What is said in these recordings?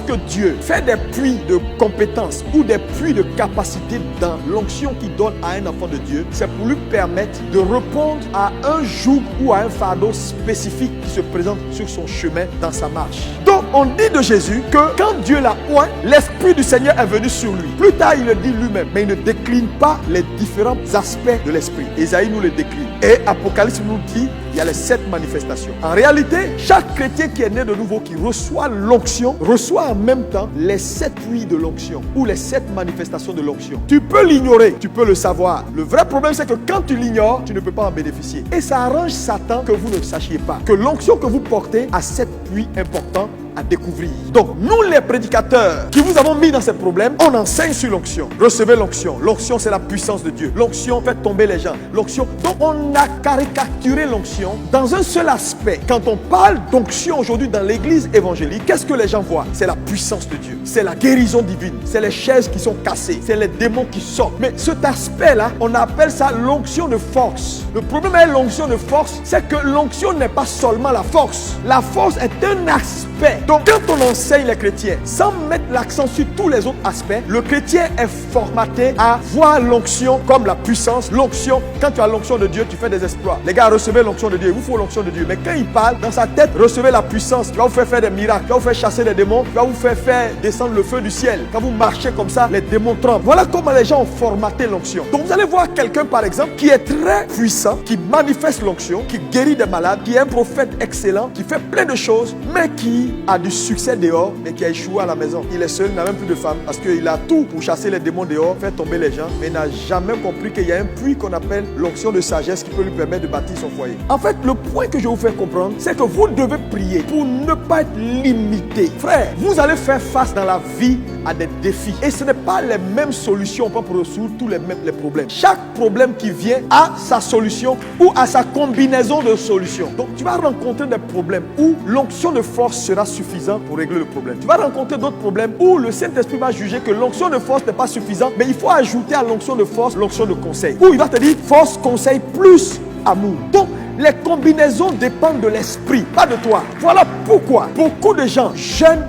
lorsque Dieu fait des puits de compétences ou des puits de capacité dans l'onction qu'il donne à un enfant de Dieu, c'est pour lui permettre de répondre à un joug ou à un fardeau spécifique qui se présente sur son chemin dans sa marche. Donc, on dit de Jésus que quand Dieu l'a oint, l'Esprit du Seigneur est venu sur lui. Plus tard, il le dit lui-même, mais il ne décline pas les différents aspects de l'Esprit. Ésaïe nous le décline. Et Apocalypse nous dit, il y a les 7 manifestations. En réalité, chaque chrétien qui est né de nouveau, qui reçoit l'onction, reçoit en même temps les 7 puits de l'onction ou les 7 manifestations de l'onction. Tu peux l'ignorer, tu peux le savoir. Le vrai problème, c'est que quand tu l'ignores, tu ne peux pas en bénéficier. Et ça arrange Satan que vous ne sachiez pas que l'onction que vous portez a 7 puits importants à découvrir. Donc, nous les prédicateurs qui vous avons mis dans ces problèmes, on enseigne sur l'onction. Recevez l'onction. L'onction, c'est la puissance de Dieu. L'onction fait tomber les gens. L'onction. Donc, on a caricaturé l'onction dans un seul aspect. Quand on parle d'onction aujourd'hui dans l'église évangélique, qu'est-ce que les gens voient? C'est la puissance de Dieu. C'est la guérison divine. C'est les chaises qui sont cassées. C'est les démons qui sortent. Mais cet aspect-là, on appelle ça l'onction de force. Le problème avec l'onction de force, c'est que l'onction n'est pas seulement la force. La force est un aspect. Donc, quand on enseigne les chrétiens, sans mettre l'accent sur tous les autres aspects, le chrétien est formaté à voir l'onction comme la puissance. L'onction, quand tu as l'onction de Dieu, tu fais des exploits. Les gars, recevez l'onction de Dieu. Il vous faut l'onction de Dieu. Mais quand il parle, dans sa tête, recevez la puissance. Tu vas vous faire des miracles. Tu vas vous faire chasser des démons. Tu vas vous faire descendre le feu du ciel. Quand vous marchez comme ça, les démons tremblent. Voilà comment les gens ont formaté l'onction. Donc, vous allez voir quelqu'un, par exemple, qui est très puissant, qui manifeste l'onction, qui guérit des malades, qui est un prophète excellent, qui fait plein de choses, mais qui a du succès dehors, mais qui a échoué à la maison. Il est seul, il n'a même plus de femme, parce qu'il a tout pour chasser les démons dehors, faire tomber les gens, mais il n'a jamais compris qu'il y a un puits qu'on appelle l'onction de sagesse qui peut lui permettre de bâtir son foyer. En fait, le point que je vais vous faire comprendre, c'est que vous devez prier pour ne pas être limité. Frère, vous allez faire face dans la vie à des défis. Et ce n'est pas les mêmes solutions pour résoudre tous les problèmes. Chaque problème qui vient a sa solution ou a sa combinaison de solutions. Donc, tu vas rencontrer des problèmes où l'onction de force sera suffisante pour régler le problème. Tu vas rencontrer d'autres problèmes où le Saint-Esprit va juger que l'onction de force n'est pas suffisante, mais il faut ajouter à l'onction de force l'onction de conseil. Où il va te dire force, conseil plus amour. Donc, les combinaisons dépendent de l'esprit, pas de toi. Voilà pourquoi beaucoup de gens jeûnent,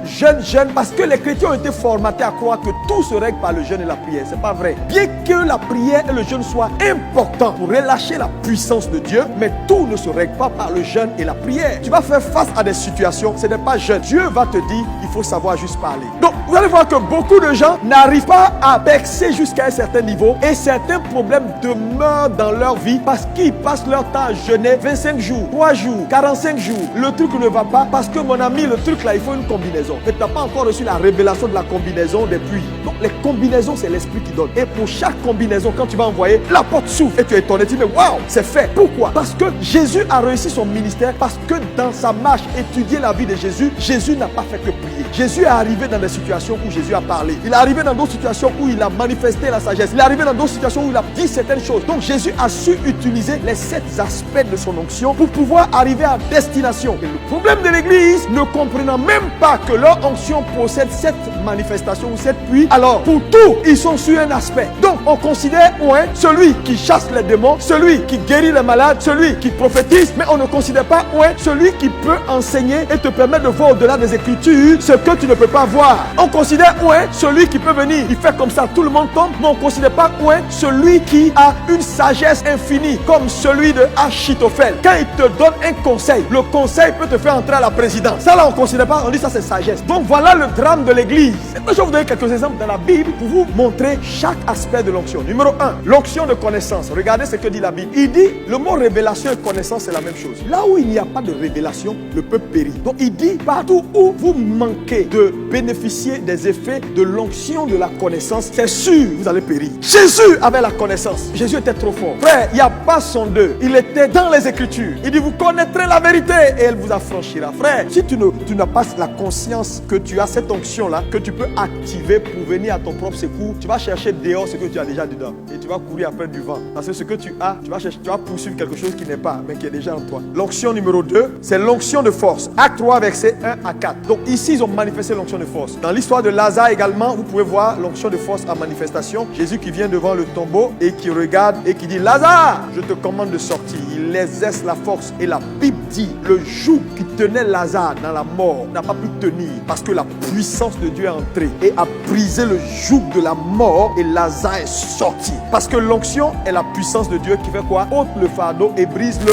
parce que les chrétiens ont été formatés à croire que tout se règle par le jeûne et la prière. C'est pas vrai. Bien que la prière et le jeûne soient importants pour relâcher la puissance de Dieu, mais tout ne se règle pas par le jeûne et la prière. Tu vas faire face à des situations, ce n'est pas jeûne. Dieu va te dire, il faut savoir juste parler. Donc, vous allez voir que beaucoup de gens n'arrivent pas à percer jusqu'à un certain niveau et certains problèmes demeurent dans leur vie parce qu'ils passent leur temps à jeûner 25 jours, 3 jours, 45 jours. Le truc ne va pas parce que mon ami, le truc là, il faut une combinaison. Mais tu n'as pas encore reçu la révélation de la combinaison des puits. Donc les combinaisons, c'est l'esprit qui donne. Et pour chaque combinaison, quand tu vas envoyer, la porte s'ouvre et tu es étonné. Tu dis, mais waouh, c'est fait. Pourquoi? Parce que Jésus a réussi son ministère, parce que dans sa marche, étudier la vie de Jésus, Jésus n'a pas fait que prier. Jésus est arrivé dans des situations où Jésus a parlé. Il est arrivé dans d'autres situations où il a manifesté la sagesse. Il est arrivé dans d'autres situations où il a dit certaines choses. Donc Jésus a su utiliser les 7 aspects de son onction pour pouvoir arriver à destination. Et le problème de l'église, ne comprenant même pas que leur onction possède 7 manifestations ou 7 puits, alors pour tout, ils sont sur un aspect. Donc on considère celui qui chasse les démons, celui qui guérit les malades, celui qui prophétise, mais on ne considère pas celui qui peut enseigner et te permettre de voir au-delà des Écritures ce que tu ne peux pas voir. On considère celui qui peut venir, il fait comme ça, tout le monde tombe, mais on ne considère pas celui qui a une sagesse infinie, comme celui de Achitophel. Quand il te donne un conseil, le conseil peut te faire entrer à la présidence. Ça là, on ne considère pas, on dit ça c'est sagesse. Donc voilà le drame de l'église. Je vais vous donner quelques exemples dans la Bible pour vous montrer chaque aspect de l'onction. Numéro 1, l'onction de connaissance. Regardez ce que dit la Bible. Il dit, le mot révélation et connaissance, c'est la même chose. Là où il n'y a pas de révélation, le peuple périt. Donc il dit, partout où vous manquez de bénéficier des effets de l'onction de la connaissance, c'est sûr, vous allez périr. Jésus avait la connaissance. Jésus était trop fort. Frère, il n'y a pas son deux. Il était dans les Écritures. Il dit, vous connaîtrez la vérité et elle vous affranchira. Frère, si tu n'as pas la conscience que tu as cette onction-là, que tu peux activer pour venir à ton propre secours, tu vas chercher dehors ce que tu as déjà dedans. Et tu vas courir après du vent. Parce que ce que tu as, tu vas poursuivre quelque chose qui n'est pas, mais qui est déjà en toi. L'onction numéro 2, c'est l'onction de force. Acte 3, versets 1 à 4. Donc ici, ils ont manifesté l'onction de force. Dans l'histoire de Lazare également, vous pouvez voir l'onction de force en manifestation. Jésus qui vient devant le tombeau et qui regarde et qui dit, Lazare, je te commande de sortir. Il laisse exerce la force. Et la Bible dit, le joug qui tenait Lazare dans la mort n'a pas pu tenir parce que la puissance de Dieu est entrée et a brisé le joug de la mort et Lazare est sorti. Parce que l'onction est la puissance de Dieu qui fait quoi? Ôte le fardeau et brise le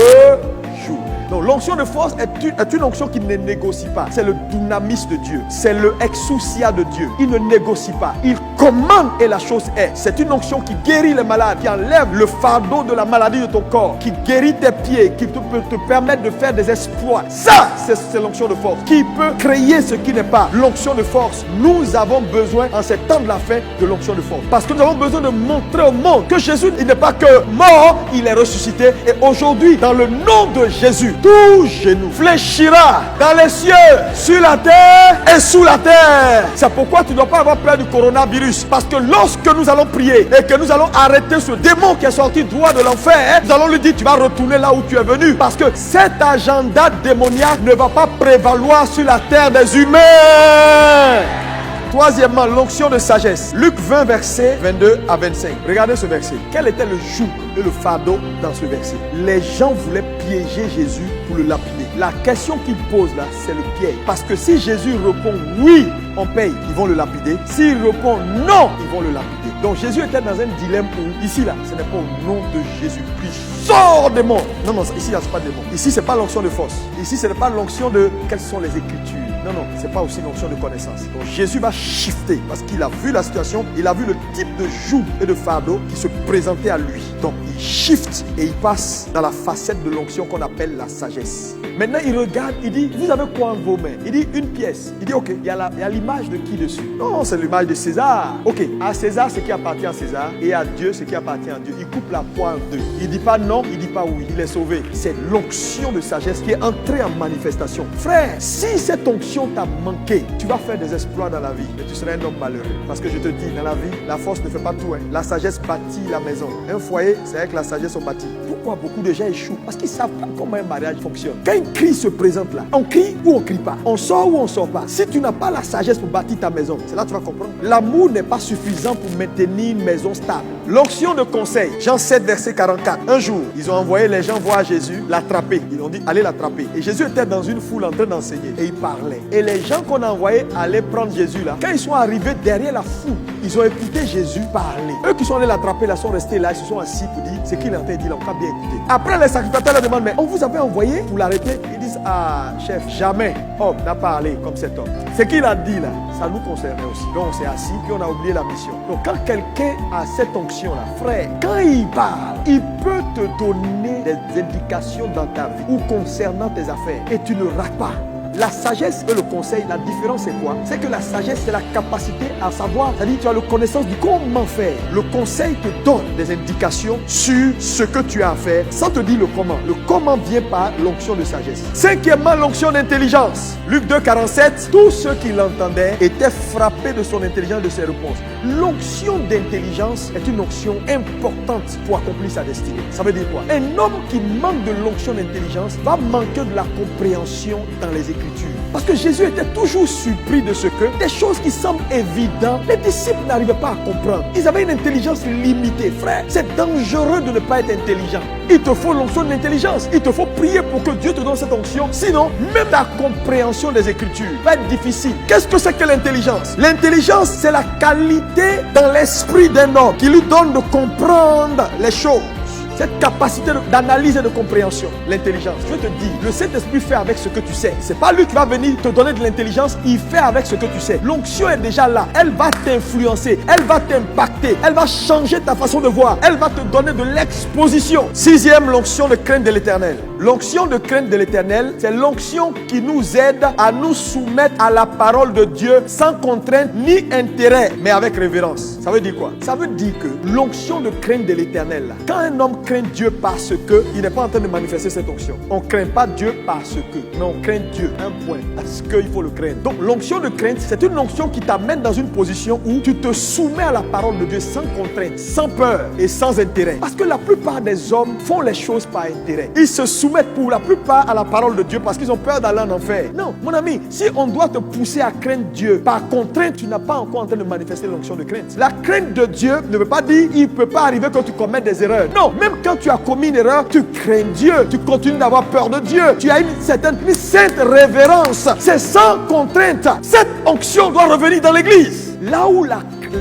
joug. Donc l'onction de force est une onction qui ne négocie pas. C'est le dunamis de Dieu. C'est le exousia de Dieu. Il ne négocie pas. Il commande et la chose est. C'est une onction qui guérit les malades, qui enlève le fardeau de la maladie de ton corps, qui guérit tes pieds, qui peut te permettre de faire des exploits. Ça, c'est l'onction de force. Qui peut créer ce qui n'est pas. L'onction de force. Nous avons besoin, en ces temps de la fin, de l'onction de force. Parce que nous avons besoin de montrer au monde que Jésus, il n'est pas que mort, il est ressuscité. Et aujourd'hui, dans le nom de Jésus, tout genou fléchira dans les cieux, sur la terre et sous la terre. C'est pourquoi tu ne dois pas avoir peur du coronavirus. Parce que lorsque nous allons prier et que nous allons arrêter ce démon qui est sorti droit de l'enfer, nous allons lui dire, tu vas retourner là où tu es venu. Parce que cet agenda démoniaque ne va pas prévaloir sur la terre des humains. Troisièmement, l'onction de sagesse. Luc 20, versets 22 à 25. Regardez ce verset. Quel était le joug et le fardeau dans ce verset? Les gens voulaient piéger Jésus pour le lapider. La question qu'il pose là, c'est le piège. Parce que si Jésus répond oui, on paye, ils vont le lapider. S'il répond non, ils vont le lapider. Donc Jésus était dans un dilemme où, ici là, ce n'est pas au nom de Jésus-Christ. Sors des morts. Non, non, ici là, ce n'est pas des morts. Ici, ce n'est pas l'onction de force. Ici, ce n'est pas l'onction de quelles sont les Écritures. Non, non, ce n'est pas aussi l'onction de connaissance. Donc Jésus va shifter parce qu'il a vu la situation, il a vu le type de joug et de fardeau qui se présentait à lui. Donc il shift et il passe dans la facette de l'onction qu'on appelle la sagesse. Maintenant il regarde, il dit, vous avez quoi en vos mains? Il dit une pièce. Il dit ok, il y a l'image de qui dessus? Non, c'est l'image de César. Ok, à César ce qui appartient à César et à Dieu ce qui appartient à Dieu. Il coupe la poire en deux. Il dit pas non, il dit pas oui, il est sauvé. C'est l'onction de sagesse qui est entrée en manifestation. Frère, si cette onction t'a manqué, tu vas faire des exploits dans la vie, mais tu seras un homme malheureux. Parce que je te dis, dans la vie, la force ne fait pas tout. La sagesse bâtit la maison. Un foyer, c'est avec la sagesse on bâtit. Pourquoi beaucoup de gens échouent? Parce qu'ils ne savent pas comment un mariage fonctionne. Quand une crise se présente là, on crie ou on ne crie pas? On sort ou on ne sort pas? Si tu n'as pas la sagesse pour bâtir ta maison, c'est là que tu vas comprendre. L'amour n'est pas suffisant pour maintenir une maison stable. L'onction de conseil, Jean 7, verset 44. Un jour, ils ont envoyé les gens voir Jésus, l'attraper. Ils ont dit, allez l'attraper. Et Jésus était dans une foule en train d'enseigner. Et il parlait. Et les gens qu'on a envoyés allaient prendre Jésus là. Quand ils sont arrivés derrière la foule, ils ont écouté Jésus parler. Eux qui sont allés l'attraper là sont restés là, ils se sont assis pour dire ce qu'il est en train de dire là, on n'a pas bien écouté. Après les sacrificateurs leur demandent, mais on vous avait envoyé pour l'arrêter? Ils disent, ah chef, jamais homme n'a parlé comme cet homme. Ce qu'il a dit là, ça nous concernait aussi. Donc on s'est assis, puis on a oublié la mission. Donc quand quelqu'un a cette onction là, frère, quand il parle, il peut te donner des indications dans ta vie ou concernant tes affaires et tu ne rates pas. La sagesse et le conseil, la différence c'est quoi? C'est que la sagesse, c'est la capacité à savoir, c'est-à-dire tu as la connaissance du comment faire. Le conseil te donne des indications sur ce que tu as à faire sans te dire le comment. Le comment vient par l'onction de sagesse. Cinquièmement, l'onction d'intelligence. Luc 2, 47, tous ceux qui l'entendaient étaient frappés de son intelligence et de ses réponses. L'onction d'intelligence est une onction importante pour accomplir sa destinée. Ça veut dire quoi? Un homme qui manque de l'onction d'intelligence va manquer de la compréhension dans les Écritures. Parce que Jésus était toujours surpris de ce que des choses qui semblent évidentes, les disciples n'arrivaient pas à comprendre. Ils avaient une intelligence limitée, frère. C'est dangereux de ne pas être intelligent. Il te faut l'onction de l'intelligence. Il te faut prier pour que Dieu te donne cette onction. Sinon, même la compréhension des Écritures va être difficile. Qu'est-ce que c'est que l'intelligence? L'intelligence, c'est la qualité dans l'esprit d'un homme qui lui donne de comprendre les choses. Cette capacité d'analyse et de compréhension, l'intelligence. Je te dis, le Saint-Esprit fait avec ce que tu sais. C'est pas lui qui va venir te donner de l'intelligence, il fait avec ce que tu sais. L'onction est déjà là. Elle va t'influencer, elle va t'impacter, elle va changer ta façon de voir, elle va te donner de l'exposition. Sixième, l'onction de crainte de l'Éternel. L'onction de crainte de l'Éternel, c'est l'onction qui nous aide à nous soumettre à la parole de Dieu sans contrainte ni intérêt, mais avec révérence. Ça veut dire quoi? Ça veut dire que l'onction de crainte de l'Éternel, quand un homme craint Dieu parce que il n'est pas en train de manifester cette onction. On ne craint pas Dieu parce que, mais on craint Dieu, un point, parce qu'il faut le craindre. Donc l'onction de crainte, c'est une onction qui t'amène dans une position où tu te soumets à la parole de Dieu sans contrainte, sans peur et sans intérêt. Parce que la plupart des hommes font les choses par intérêt. Ils se soumettent pour la plupart à la parole de Dieu parce qu'ils ont peur d'aller en enfer. Non, mon ami, si on doit te pousser à craindre Dieu par contrainte, tu n'as pas encore en train de manifester l'onction de crainte. La crainte de Dieu ne veut pas dire il ne peut pas arriver que tu commettes des erreurs. Non, même quand tu as commis une erreur, tu crains Dieu, tu continues d'avoir peur de Dieu, tu as une certaine sainte révérence. C'est sans contrainte. Cette onction doit revenir dans l'église. Là où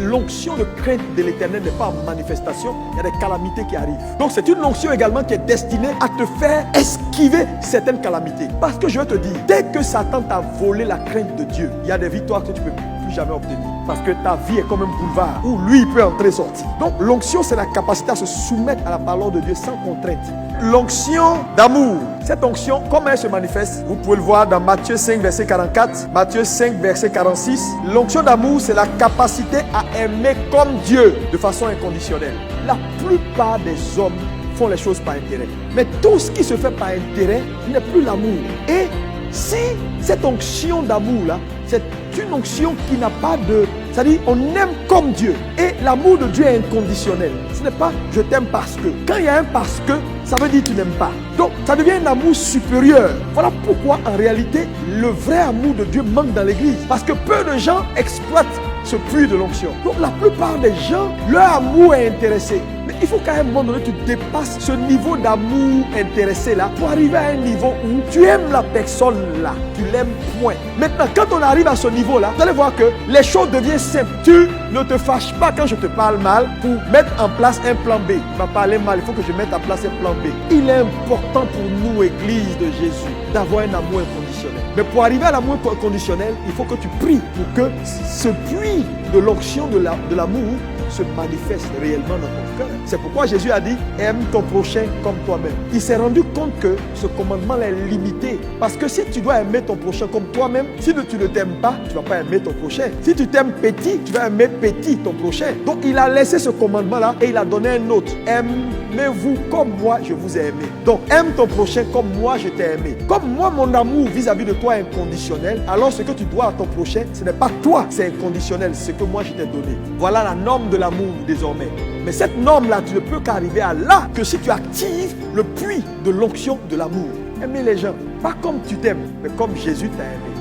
l'onction de crainte de l'Éternel n'est pas en manifestation, il y a des calamités qui arrivent. Donc c'est une onction également qui est destinée à te faire esquiver certaines calamités. Parce que je veux te dire, dès que Satan t'a volé la crainte de Dieu, il y a des victoires que tu ne peux plus jamais obtenir. Parce que ta vie est comme un boulevard où lui il peut entrer et sortir. Donc l'onction, c'est la capacité à se soumettre à la parole de Dieu sans contrainte. L'onction d'amour. Cette onction, comment elle se manifeste? Vous pouvez le voir dans Matthieu 5, verset 44, Matthieu 5, verset 46. L'onction d'amour, c'est la capacité à aimer comme Dieu de façon inconditionnelle. La plupart des hommes font les choses par intérêt. Mais tout ce qui se fait par intérêt n'est plus l'amour. Et si cette onction d'amour-là, c'est une onction qui n'a pas de... C'est-à-dire, on aime comme Dieu. Et l'amour de Dieu est inconditionnel. Ce n'est pas « je t'aime parce que ». Quand il y a un « parce que », ça veut dire que tu n'aimes pas. Donc, ça devient un amour supérieur. Voilà pourquoi, en réalité, le vrai amour de Dieu manque dans l'église. Parce que peu de gens exploitent ce puits de l'onction. Donc, la plupart des gens, leur amour est intéressé. Mais il faut qu'à un moment donné, tu dépasses ce niveau d'amour intéressé là pour arriver à un niveau où tu aimes la personne là. Tu l'aimes, point. Maintenant, quand on arrive à ce niveau là, vous allez voir que les choses deviennent simples. Tu ne te fâches pas quand je te parle mal pour mettre en place un plan B. Tu m'as parlé mal, il faut que je mette en place un plan B. Il est important pour nous, Église de Jésus, d'avoir un amour inconditionnel. Mais pour arriver à l'amour inconditionnel, il faut que tu pries pour que ce puits de l'onction de l'amour se manifeste réellement dans ton cœur. C'est pourquoi Jésus a dit « Aime ton prochain comme toi-même ». Il s'est rendu compte que ce commandement est limité. Parce que si tu dois aimer ton prochain comme toi-même, si tu ne t'aimes pas, tu ne vas pas aimer ton prochain. Si tu t'aimes petit, tu vas aimer petit ton prochain. Donc il a laissé ce commandement-là et il a donné un autre. Aimez-vous comme moi, je vous ai aimé. Donc aime ton prochain comme moi, je t'ai aimé. Comme moi, mon amour vis-à-vis de toi est inconditionnel, alors ce que tu dois à ton prochain, ce n'est pas toi, c'est inconditionnel, c'est ce que moi je t'ai donné. Voilà la norme de l'amour désormais. Mais cette norme-là, tu ne peux qu'arriver à là que si tu actives le puits de l'onction de l'amour. Aimer les gens, pas comme tu t'aimes, mais comme Jésus t'a aimé.